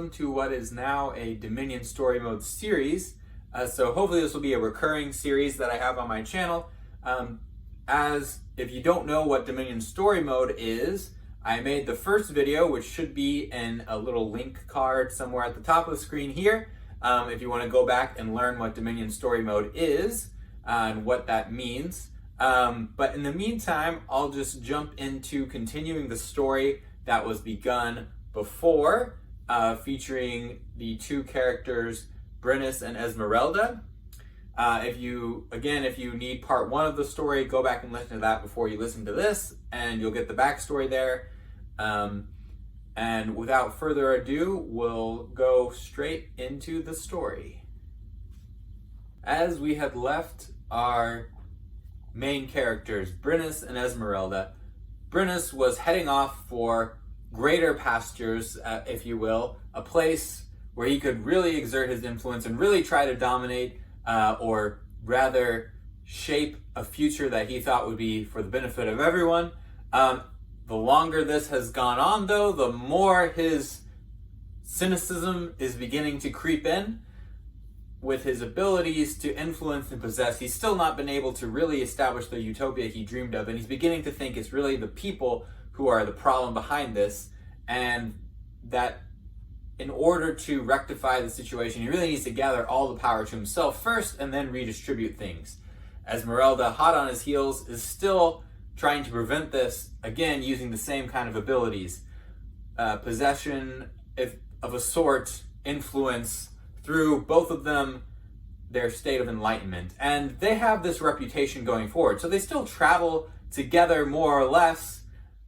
welcome to what is now a Dominion Story Mode series. So hopefully this will be a recurring series that I have on my channel. As if you don't know what Dominion Story Mode is, I made the first video, which should be in a little link card somewhere at the top of the screen here. If you want to go back and learn what Dominion Story Mode is and what that means. But in the meantime, I'll just jump into continuing the story that was begun before, featuring the two characters Brennus and Esmerelda. If you need part one of the story, go back and listen to that before you listen to this, and you'll get the backstory there. And without further ado, we'll go straight into the story. As we had left our main characters, Brennus and Esmerelda, Brennus was heading off for greater pastures, if you will, a place where he could really exert his influence and really try to dominate, or rather shape a future that he thought would be for the benefit of everyone. The longer this has gone on, though, the more his cynicism is beginning to creep in. With his abilities to influence and possess, he's still not been able to really establish the utopia he dreamed of, and he's beginning to think it's really the people who are the problem behind this, and that in order to rectify the situation, he really needs to gather all the power to himself first and then redistribute things. Esmeralda, hot on his heels, is still trying to prevent this, again, using the same kind of abilities. Possession of a sort, influence, through both of them, their state of enlightenment. And they have this reputation going forward. So they still travel together more or less.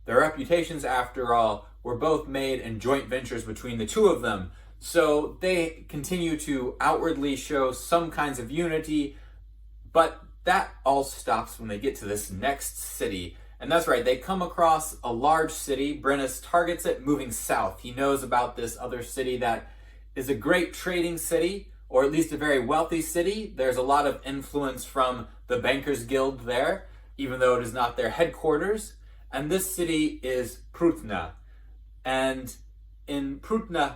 Their reputations, after all, were both made in joint ventures between the two of them. So they continue to outwardly show some kinds of unity, but that all stops when they get to this next city. And that's right, they come across a large city. Brennus targets it moving south. He knows about this other city that is a great trading city, or at least a very wealthy city. There's a lot of influence from the Bankers Guild there, even though it is not their headquarters. And this city is Prutna. And in Prutna,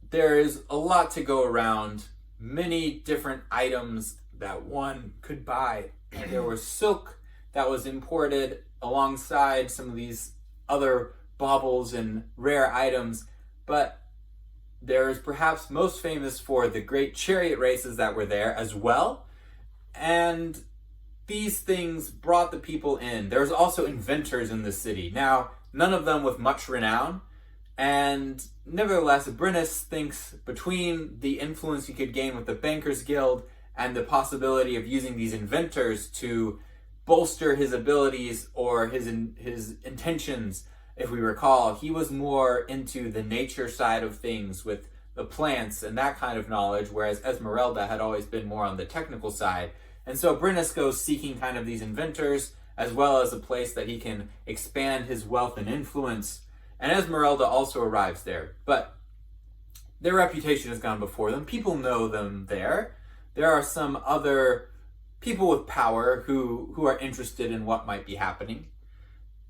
there is a lot to go around, many different items that one could buy. There was silk that was imported alongside some of these other baubles and rare items, but there is perhaps most famous for the great chariot races that were there as well. And these things brought the people in. There's also inventors in the city. Now, none of them with much renown. And nevertheless, Brennus thinks between the influence he could gain with the Bankers Guild and the possibility of using these inventors to bolster his abilities or his intentions. If we recall, he was more into the nature side of things with the plants and that kind of knowledge, whereas Esmeralda had always been more on the technical side. And so Brennus goes seeking kind of these inventors, as well as a place that he can expand his wealth and influence. And Esmeralda also arrives there. But their reputation has gone before them. People know them there. There are some other people with power who are interested in what might be happening.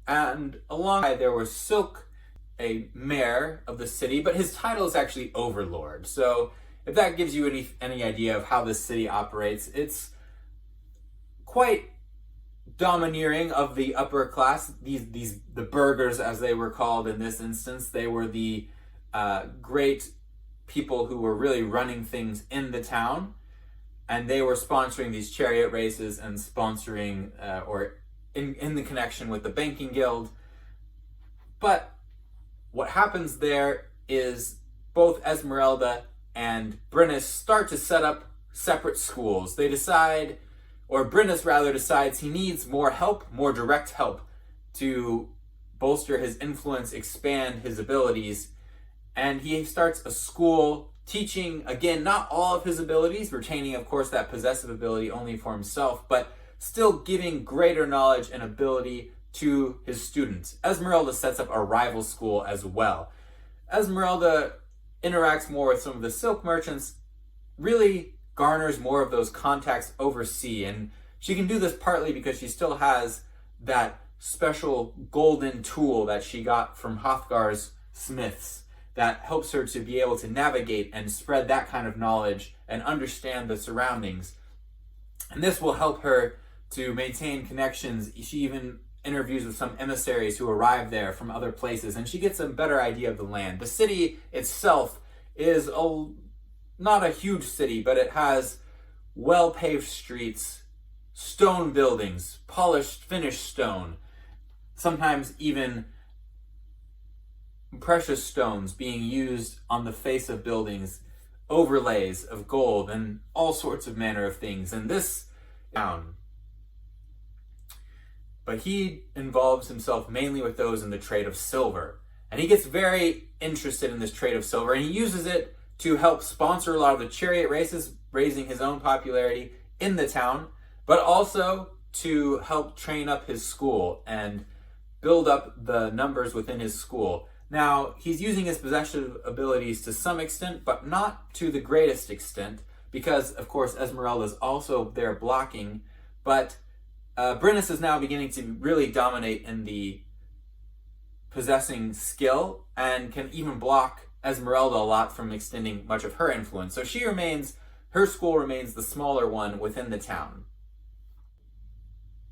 And alongside there was Silk, a mayor of the city, but his title is actually Overlord. So if that gives you any idea of how this city operates, it's quite domineering of the upper class. The burghers, as they were called in this instance, they were the great people who were really running things in the town, and they were sponsoring these chariot races and sponsoring or in the connection with the banking guild. But what happens there is both Esmeralda and Brennus start to set up separate schools. They decide, or Brennus rather decides, he needs more help, more direct help to bolster his influence, expand his abilities. And he starts a school teaching, again, not all of his abilities, retaining, of course, that possessive ability only for himself, but still giving greater knowledge and ability to his students. Esmeralda sets up a rival school as well. Esmeralda interacts more with some of the silk merchants, really garners more of those contacts overseas, and she can do this partly because she still has that special golden tool that she got from Hrothgar's smiths that helps her to be able to navigate and spread that kind of knowledge and understand the surroundings. And this will help her to maintain connections. She even interviews with some emissaries who arrive there from other places, and she gets a better idea of the land. The city itself is not a huge city, but it has well-paved streets, stone buildings, polished, finished stone, sometimes even precious stones being used on the face of buildings, overlays of gold, and all sorts of manner of things. And this town. But he involves himself mainly with those in the trade of silver. And he gets very interested in this trade of silver, and he uses it to help sponsor a lot of the chariot races, raising his own popularity in the town, but also to help train up his school and build up the numbers within his school. Now, he's using his possessive abilities to some extent, but not to the greatest extent, because, of course, Esmeralda is also there blocking, but Brennus is now beginning to really dominate in the possessing skill and can even block Esmeralda a lot from extending much of her influence. So her school remains the smaller one within the town.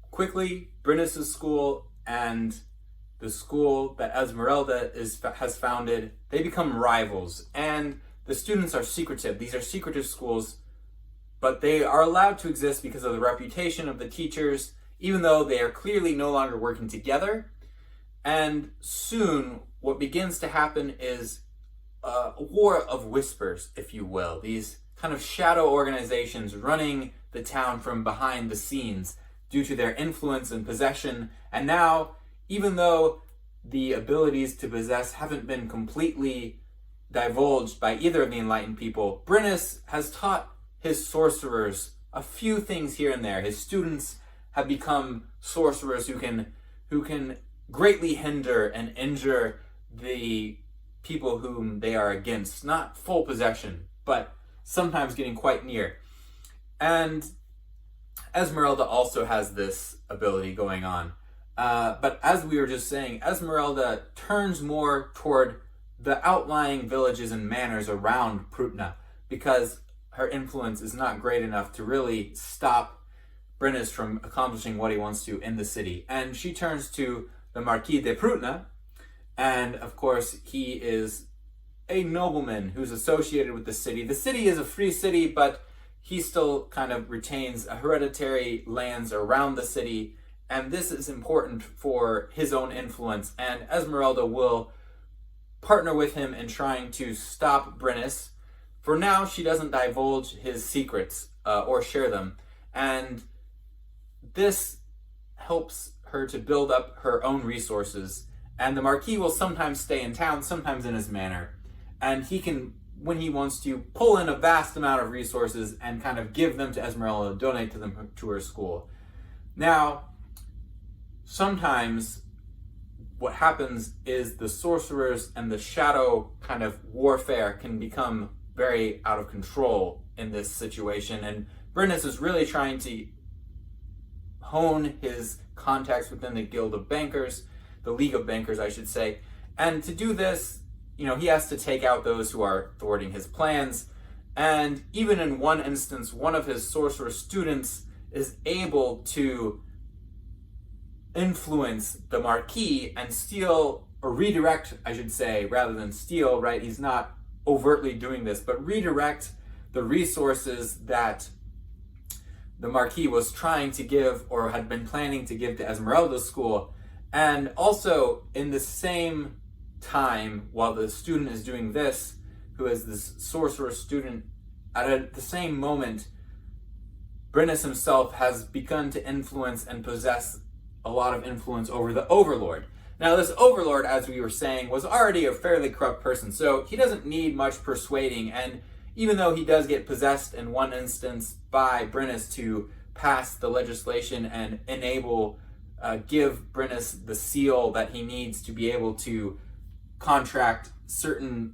Quickly, Brennus' school and the school that Esmeralda has founded, they become rivals, and the students are secretive. These are secretive schools, but they are allowed to exist because of the reputation of the teachers, even though they are clearly no longer working together. And soon, what begins to happen is a war of whispers, if you will. These kind of shadow organizations running the town from behind the scenes due to their influence and possession. And now, even though the abilities to possess haven't been completely divulged by either of the enlightened people, Brennus has taught his sorcerers a few things here and there. His students have become sorcerers who can greatly hinder and injure the people whom they are against. Not full possession, but sometimes getting quite near. And Esmeralda also has this ability going on. But as we were just saying, Esmeralda turns more toward the outlying villages and manors around Prutna because her influence is not great enough to really stop Brennus from accomplishing what he wants to in the city. And she turns to the Marquis de Prutna, and of course he is a nobleman who's associated with the city. The city is a free city, but he still kind of retains a hereditary lands around the city, and this is important for his own influence, and Esmeralda will partner with him in trying to stop Brennus. For now, she doesn't divulge his secrets or share them, and this helps her to build up her own resources. And the Marquis will sometimes stay in town, sometimes in his manor, and he can, when he wants to, pull in a vast amount of resources and kind of give them to Esmeralda, donate to them to her school. Now, sometimes what happens is the sorcerers and the shadow kind of warfare can become very out of control in this situation, and Brennus is really trying to hone his contacts within the Guild of Bankers, the League of Bankers, I should say. And to do this, he has to take out those who are thwarting his plans. And even in one instance, one of his sorcerer students is able to influence the Marquis and steal, or redirect, I should say, rather than steal, right? He's not overtly doing this, but redirect the resources that the Marquis was trying to give or had been planning to give to Esmeralda's school. And also, in the same time, while the student is doing this, who is this sorcerer student, at the same moment, Brennus himself has begun to influence and possess a lot of influence over the Overlord. Now, this Overlord, as we were saying, was already a fairly corrupt person, so he doesn't need much persuading, and even though he does get possessed in one instance by Brennus to pass the legislation and give Brennus the seal that he needs to be able to contract certain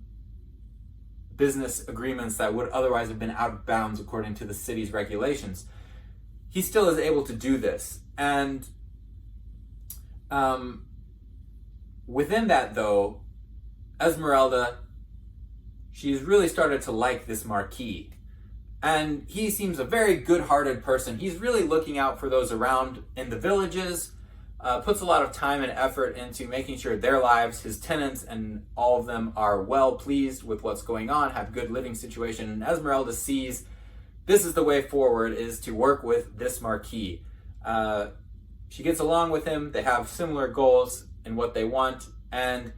business agreements that would otherwise have been out of bounds according to the city's regulations, he still is able to do this. And within that, though, Esmeralda she's really started to like this Marquis. And he seems a very good-hearted person. He's really looking out for those around in the villages, puts a lot of time and effort into making sure their lives, his tenants, and all of them are well pleased with what's going on, have good living situation. And Esmeralda sees this is the way forward, is to work with this Marquis. She gets along with him. They have similar goals in what they want, and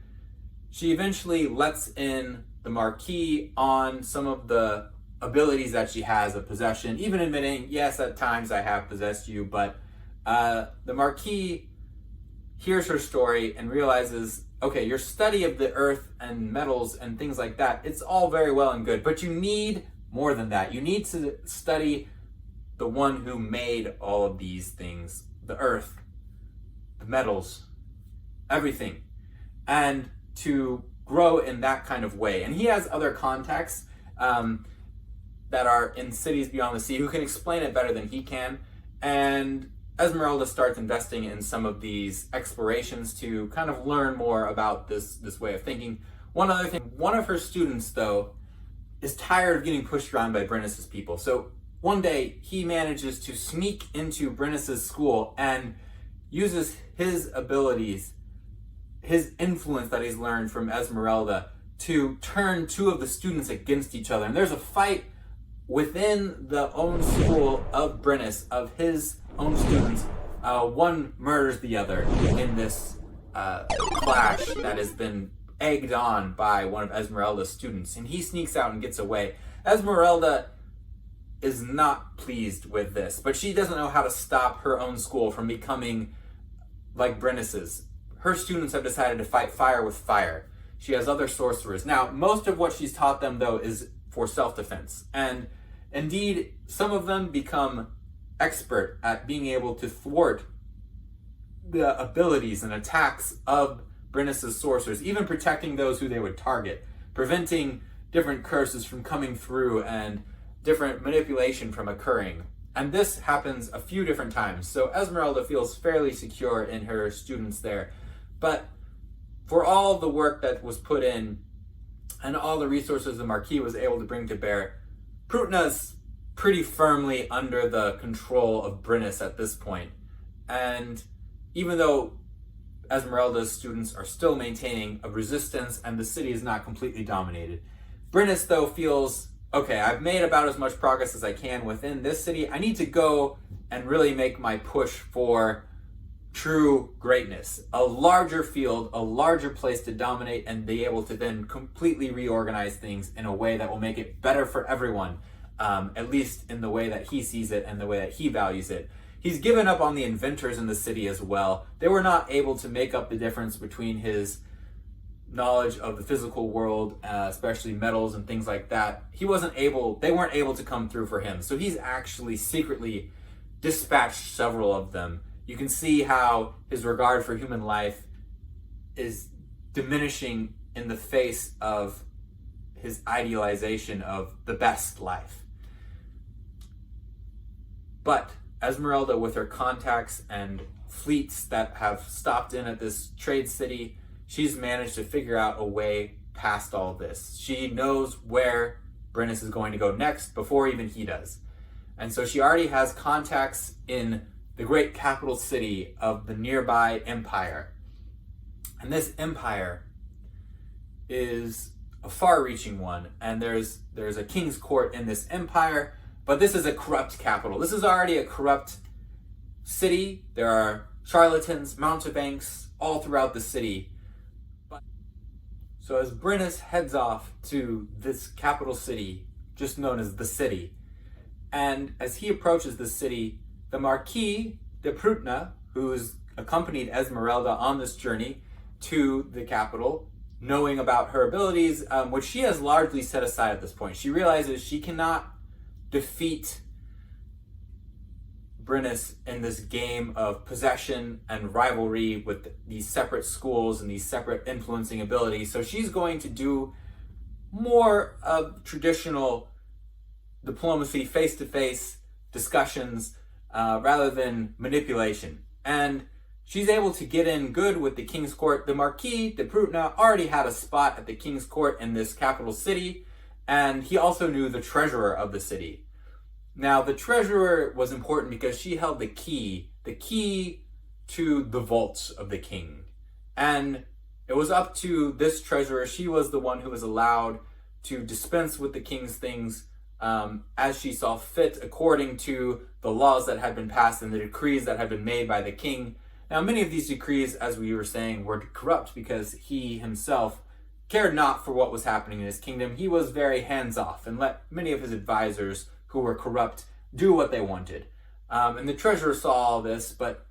she eventually lets in the Marquis on some of the abilities that she has of possession, even admitting, yes, at times I have possessed you, but the Marquis hears her story and realizes, okay, your study of the earth and metals and things like that, it's all very well and good, but you need more than that. You need to study the one who made all of these things, the earth, the metals, everything, and to grow in that kind of way. And he has other contacts that are in cities beyond the sea who can explain it better than he can. And Esmeralda starts investing in some of these explorations to kind of learn more about this way of thinking. One other thing, one of her students, though, is tired of getting pushed around by Brennus's people. So one day he manages to sneak into Brennus's school and uses his abilities, his influence that he's learned from Esmeralda, to turn two of the students against each other. And there's a fight within the own school of Brennus, of his own students. One murders the other in this clash that has been egged on by one of Esmeralda's students, and he sneaks out and gets away. Esmeralda is not pleased with this, but she doesn't know how to stop her own school from becoming like Brennus's. Her students have decided to fight fire with fire. She has other sorcerers. Now, most of what she's taught them, though, is for self-defense. And indeed, some of them become expert at being able to thwart the abilities and attacks of Brennus's sorcerers, even protecting those who they would target, preventing different curses from coming through and different manipulation from occurring. And this happens a few different times. So Esmeralda feels fairly secure in her students there. But for all the work that was put in and all the resources the Marquis was able to bring to bear, Prutna's pretty firmly under the control of Brennus at this point. And even though Esmeralda's students are still maintaining a resistance and the city is not completely dominated, Brennus, though, feels, okay, I've made about as much progress as I can within this city. I need to go and really make my push for true greatness, a larger field, a larger place to dominate, and be able to then completely reorganize things in a way that will make it better for everyone, at least in the way that he sees it and the way that he values it. He's given up on the inventors in the city as well. They were not able to make up the difference between his knowledge of the physical world, especially metals and things like that. They weren't able to come through for him. So he's actually secretly dispatched several of them. You can see how his regard for human life is diminishing in the face of his idealization of the best life. But Esmeralda, with her contacts and fleets that have stopped in at this trade city, she's managed to figure out a way past all this. She knows where Brennus is going to go next before even he does. And so she already has contacts in the great capital city of the nearby empire. And this empire is a far-reaching one, and there's a king's court in this empire, but this is a corrupt capital. This is already a corrupt city. There are charlatans, mountebanks all throughout the city. So as Brennus heads off to this capital city, just known as the city, and as he approaches the city, the Marquis de Prutna, who's accompanied Esmeralda on this journey to the capital, knowing about her abilities, which she has largely set aside at this point. She realizes she cannot defeat Brennus in this game of possession and rivalry with these separate schools and these separate influencing abilities. So she's going to do more of traditional diplomacy, face-to-face discussions, rather than manipulation. And she's able to get in good with the king's court. The Marquis de Prutna already had a spot at the king's court in this capital city. And he also knew the treasurer of the city. Now, the treasurer was important because she held the key to the vaults of the king. And it was up to this treasurer. She was the one who was allowed to dispense with the king's things as she saw fit, according to the laws that had been passed and the decrees that had been made by the king. Now, many of these decrees, as we were saying, were corrupt because he himself cared not for what was happening in his kingdom. He was very hands-off and let many of his advisors who were corrupt do what they wanted. And the treasurer saw all this, but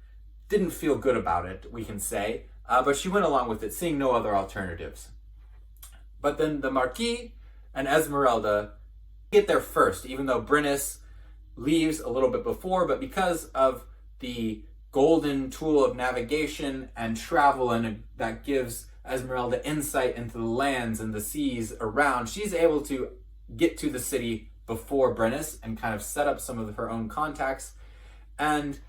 didn't feel good about it, we can say. But she went along with it, seeing no other alternatives. But then the Marquis and Esmeralda get there first, even though Brennus leaves a little bit before. But because of the golden tool of navigation and travel, and that gives Esmeralda insight into the lands and the seas around, she's able to get to the city before Brennus and kind of set up some of her own contacts. And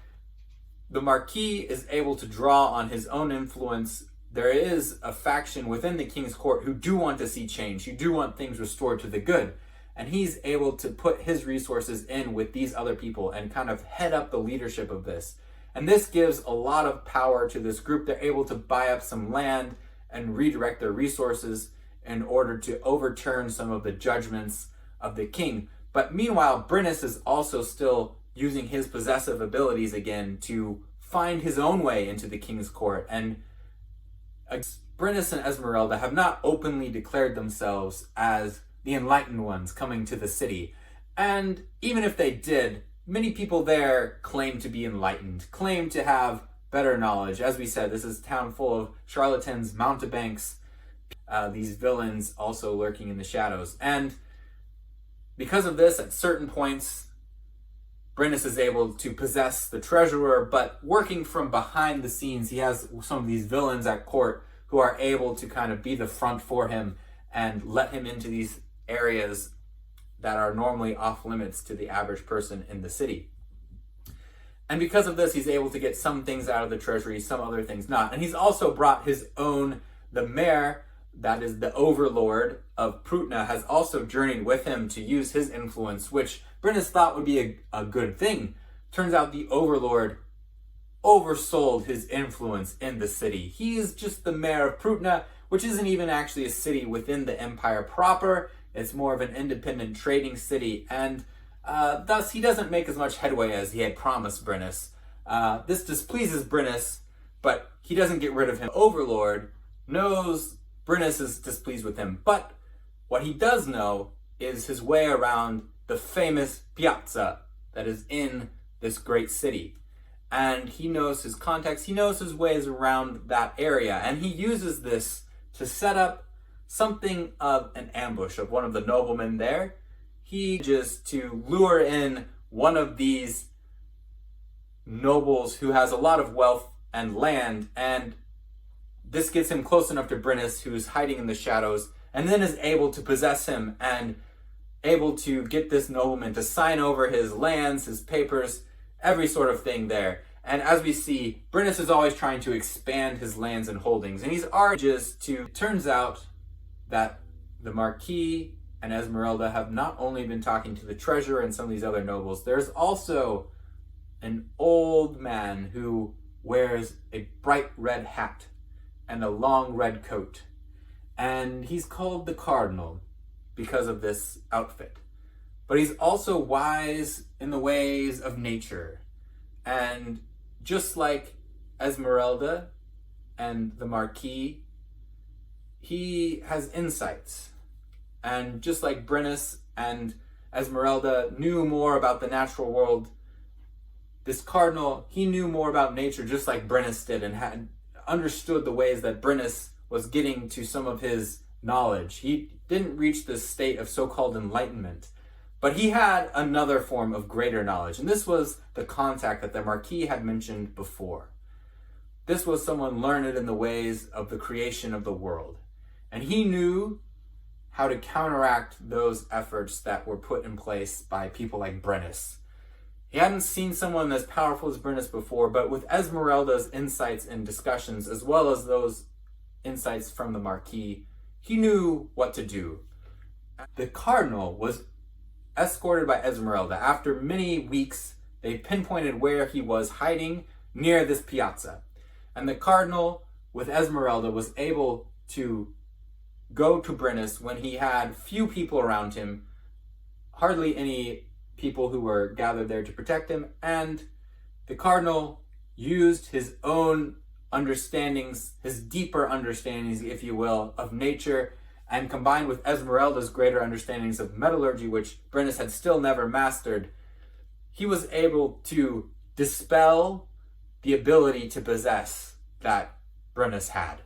the Marquis is able to draw on his own influence. There is a faction within the king's court who do want to see change, who do want things restored to the good. And he's able to put his resources in with these other people and kind of head up the leadership of this. And this gives a lot of power to this group. They're able to buy up some land and redirect their resources in order to overturn some of the judgments of the king. But meanwhile, Brennus is also still using his possessive abilities again to find his own way into the king's court. And Brennus and Esmeralda have not openly declared themselves as the enlightened ones coming to the city. And even if they did, many people there claim to be enlightened, claim to have better knowledge. As we said, this is a town full of charlatans, mountebanks, these villains also lurking in the shadows. And because of this, at certain points, Brennus is able to possess the treasurer, but working from behind the scenes, he has some of these villains at court who are able to kind of be the front for him and let him into these areas that are normally off limits to the average person in the city. And because of this, he's able to get some things out of the treasury, some other things not. And he's also brought his own, the mayor, that is the overlord of Prutna, has also journeyed with him to use his influence, which Brennus thought would be a good thing. Turns out the overlord oversold his influence in the city. He is just the mayor of Prutna, which isn't even actually a city within the empire proper. It's more of an independent trading city, and thus he doesn't make as much headway as he had promised Brennus. This displeases Brennus, but he doesn't get rid of him. Overlord knows Brennus is displeased with him, but what he does know is his way around the famous piazza that is in this great city. And he knows his contacts, he knows his ways around that area, and he uses this to set up something of an ambush of one of the noblemen there. He just to lure in one of these nobles who has a lot of wealth and land, and this gets him close enough to Brennus, who's hiding in the shadows, and then is able to possess him and able to get this nobleman to sign over his lands, his papers, every sort of thing there. And as we see, Brennus is always trying to expand his lands and holdings, and he's turns out that the Marquis and Esmeralda have not only been talking to the treasurer and some of these other nobles, there's also an old man who wears a bright red hat and a long red coat. And he's called the Cardinal because of this outfit. But he's also wise in the ways of nature. And just like Esmeralda and the Marquis, he has insights. And just like Brennus and Esmeralda knew more about the natural world, this Cardinal, he knew more about nature just like Brennus did, and had understood the ways that Brennus was getting to some of his knowledge. He didn't reach this state of so-called enlightenment, but he had another form of greater knowledge, and this was the contact that the Marquis had mentioned before. This was someone learned in the ways of the creation of the world, and he knew how to counteract those efforts that were put in place by people like Brennus. He hadn't seen someone as powerful as Brennus before, but with Esmeralda's insights and discussions, as well as those insights from the Marquis, he knew what to do. The cardinal was escorted by Esmeralda. After many weeks, they pinpointed where he was hiding near this piazza. And the cardinal, with Esmeralda, was able to go to Brennus when he had few people around him, hardly any people who were gathered there to protect him, and the cardinal used his own understandings, his deeper understandings, if you will, of nature, and combined with Esmeralda's greater understandings of metallurgy, which Brennus had still never mastered, he was able to dispel the ability to possess that Brennus had.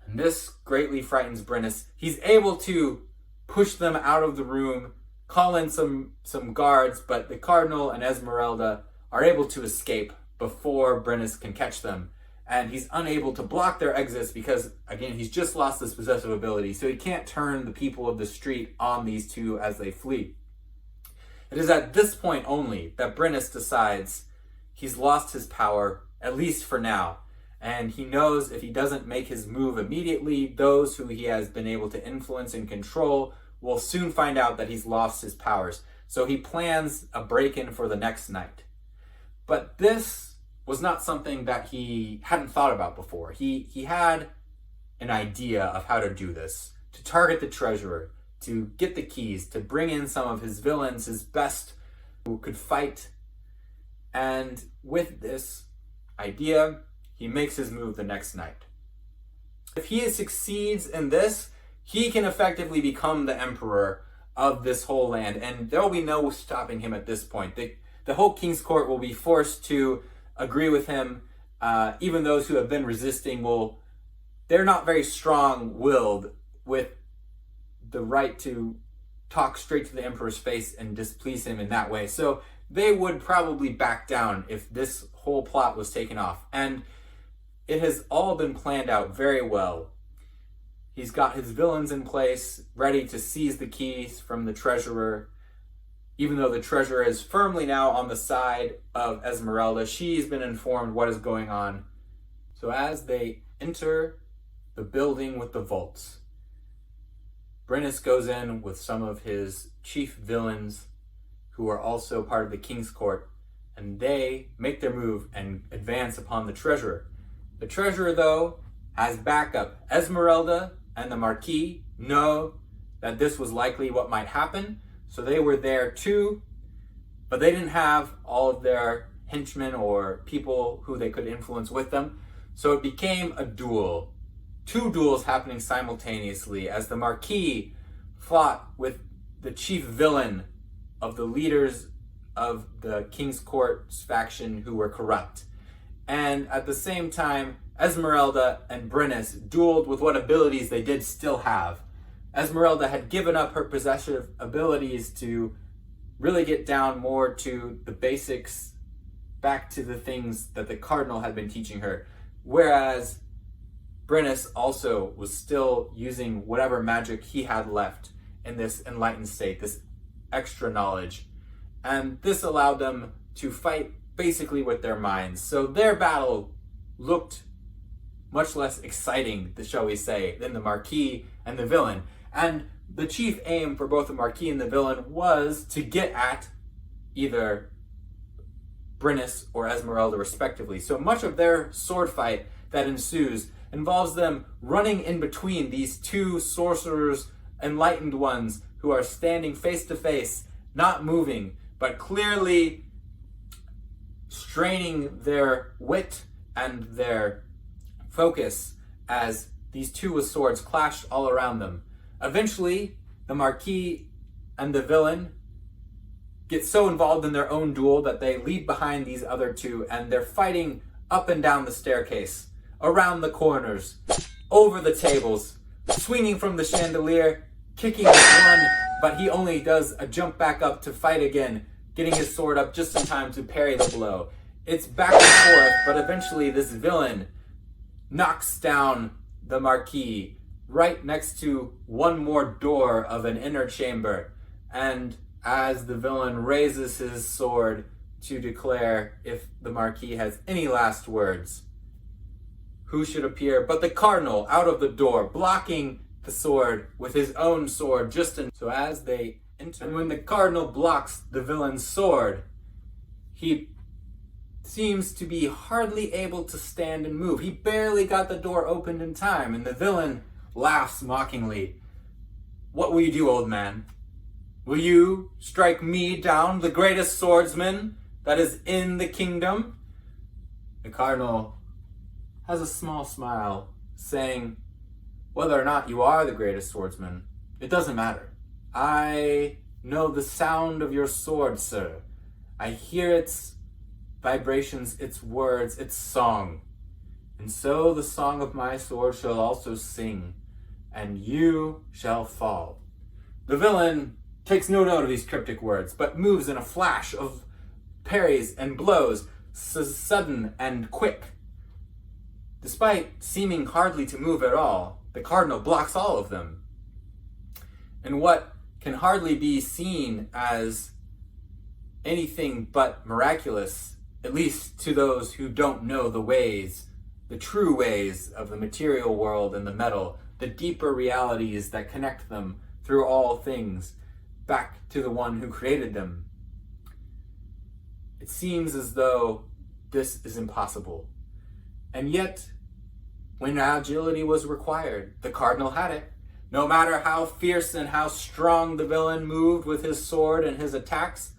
And this greatly frightens Brennus. He's able to push them out of the room, call in some guards, but the cardinal and Esmeralda are able to escape before Brennus can catch them. And he's unable to block their exits because, again, he's just lost this possessive ability, so he can't turn the people of the street on these two as they flee. It is at this point only that Brennus decides he's lost his power, at least for now, and he knows if he doesn't make his move immediately, those who he has been able to influence and control will soon find out that he's lost his powers. So he plans a break-in for the next night. But this was not something that he hadn't thought about before. He had an idea of how to do this, to target the treasurer, to get the keys, to bring in some of his villains, his best who could fight. And with this idea, he makes his move the next night. If he succeeds in this, he can effectively become the emperor of this whole land, and there will be no stopping him at this point. The whole king's court will be forced to agree with him. Even those who have been resisting they're not very strong-willed with the right to talk straight to the emperor's face and displease him in that way. So they would probably back down if this whole plot was taken off. And it has all been planned out very well. He's got his villains in place, ready to seize the keys from the treasurer. Even though the treasurer is firmly now on the side of Esmeralda, she's been informed what is going on. So as they enter the building with the vaults, Brennus goes in with some of his chief villains who are also part of the king's court, and they make their move and advance upon the treasurer. The treasurer, though, has backup. Esmeralda and the Marquis know that this was likely what might happen, so they were there too, but they didn't have all of their henchmen or people who they could influence with them. So it became a duel. Two duels happening simultaneously as the Marquis fought with the chief villain of the leaders of the King's Court's faction who were corrupt. And at the same time, Esmeralda and Brennus dueled with what abilities they did still have. Esmeralda had given up her possessive abilities to really get down more to the basics, back to the things that the cardinal had been teaching her. Whereas Brennus also was still using whatever magic he had left in this enlightened state, this extra knowledge. And this allowed them to fight basically with their minds. So their battle looked much less exciting, shall we say, than the Marquis and the villain. And the chief aim for both the Marquis and the villain was to get at either Brennus or Esmeralda respectively. So much of their sword fight that ensues involves them running in between these two sorcerers, enlightened ones, who are standing face to face, not moving, but clearly straining their wit and their focus as these two with swords clashed all around them. Eventually, the Marquis and the villain get so involved in their own duel that they leave behind these other two, and they're fighting up and down the staircase, around the corners, over the tables, swinging from the chandelier, kicking one, but he only does a jump back up to fight again, getting his sword up just in time to parry the blow. It's back and forth, but eventually this villain knocks down the Marquis right next to one more door of an inner chamber. And as the villain raises his sword to declare if the Marquis has any last words, who should appear but the cardinal out of the door, blocking the sword with his own sword so as they enter. And when the cardinal blocks the villain's sword, he seems to be hardly able to stand and move. He barely got the door opened in time, and the villain laughs mockingly. "What will you do, old man? Will you strike me down, the greatest swordsman that is in the kingdom?" The cardinal has a small smile, saying, "Whether or not you are the greatest swordsman, it doesn't matter. I know the sound of your sword, sir. I hear its vibrations, its words, its song. And so the song of my sword shall also sing, and you shall fall." The villain takes no note of these cryptic words, but moves in a flash of parries and blows, sudden and quick. Despite seeming hardly to move at all, the cardinal blocks all of them. And what can hardly be seen as anything but miraculous, at least to those who don't know the ways, the true ways of the material world and the metal, the deeper realities that connect them through all things back to the one who created them. It seems as though this is impossible. And yet, when agility was required, the cardinal had it. No matter how fierce and how strong the villain moved with his sword and his attacks,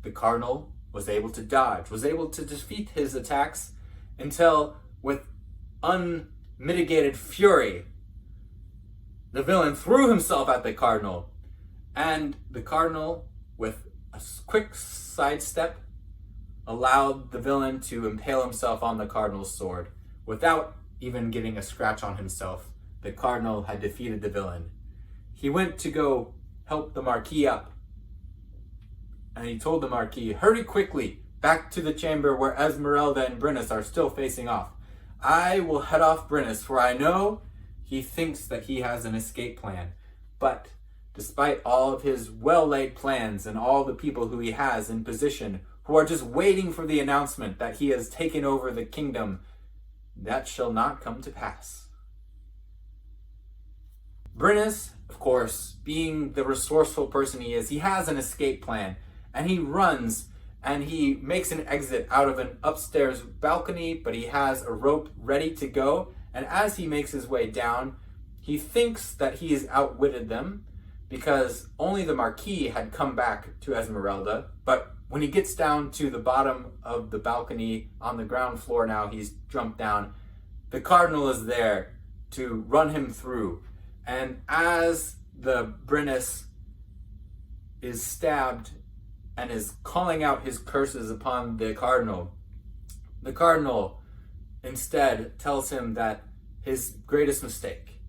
the cardinal was able to dodge, was able to defeat his attacks until, with unmitigated fury, the villain threw himself at the cardinal, and the cardinal, with a quick sidestep, allowed the villain to impale himself on the cardinal's sword. Without even getting a scratch on himself, the cardinal had defeated the villain. He went to go help the Marquis up, and he told the Marquis, "Hurry quickly back to the chamber where Esmeralda and Brennus are still facing off. I will head off Brennus, for I know he thinks that he has an escape plan. But despite all of his well-laid plans and all the people who he has in position who are just waiting for the announcement that he has taken over the kingdom, that shall not come to pass." Brennus, of course, being the resourceful person he is, he has an escape plan, and he runs and he makes an exit out of an upstairs balcony, but he has a rope ready to go. And as he makes his way down, he thinks that he has outwitted them because only the Marquis had come back to Esmeralda. But when he gets down to the bottom of the balcony on the ground floor now, he's jumped down, the cardinal is there to run him through. And as the Brennus is stabbed and is calling out his curses upon the cardinal instead tells him that his greatest mistake,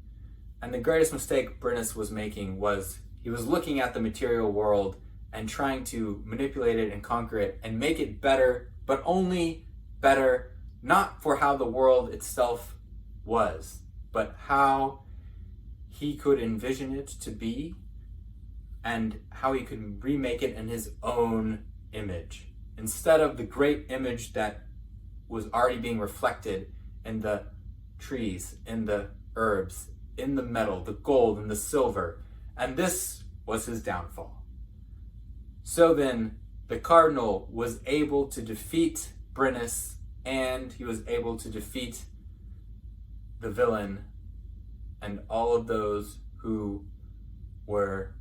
and the greatest mistake Brennus was making, was he was looking at the material world and trying to manipulate it and conquer it and make it better, but only better, not for how the world itself was, but how he could envision it to be and how he could remake it in his own image, instead of the great image that was already being reflected in the trees, in the herbs, in the metal, the gold and the silver. And this was his downfall. So then the cardinal was able to defeat Brennus, and he was able to defeat the villain and all of those who were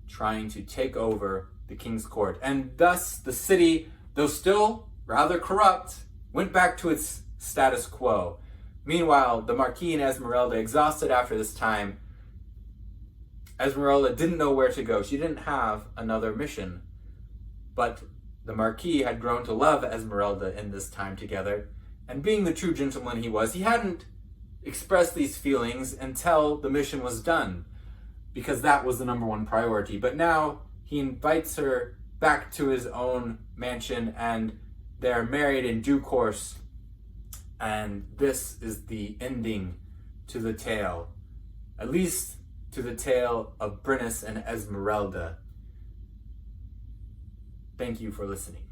trying to take over the king's court. And thus the city, though still rather corrupt, went back to its status quo. Meanwhile, the Marquis and Esmeralda, exhausted after this time, Esmeralda didn't know where to go. She didn't have another mission. But the Marquis had grown to love Esmeralda in this time together. And being the true gentleman he was, he hadn't expressed these feelings until the mission was done, because that was the number one priority. But now he invites her back to his own mansion, and they're married in due course. And this is the ending to the tale, at least to the tale of Brennus and Esmeralda. Thank you for listening.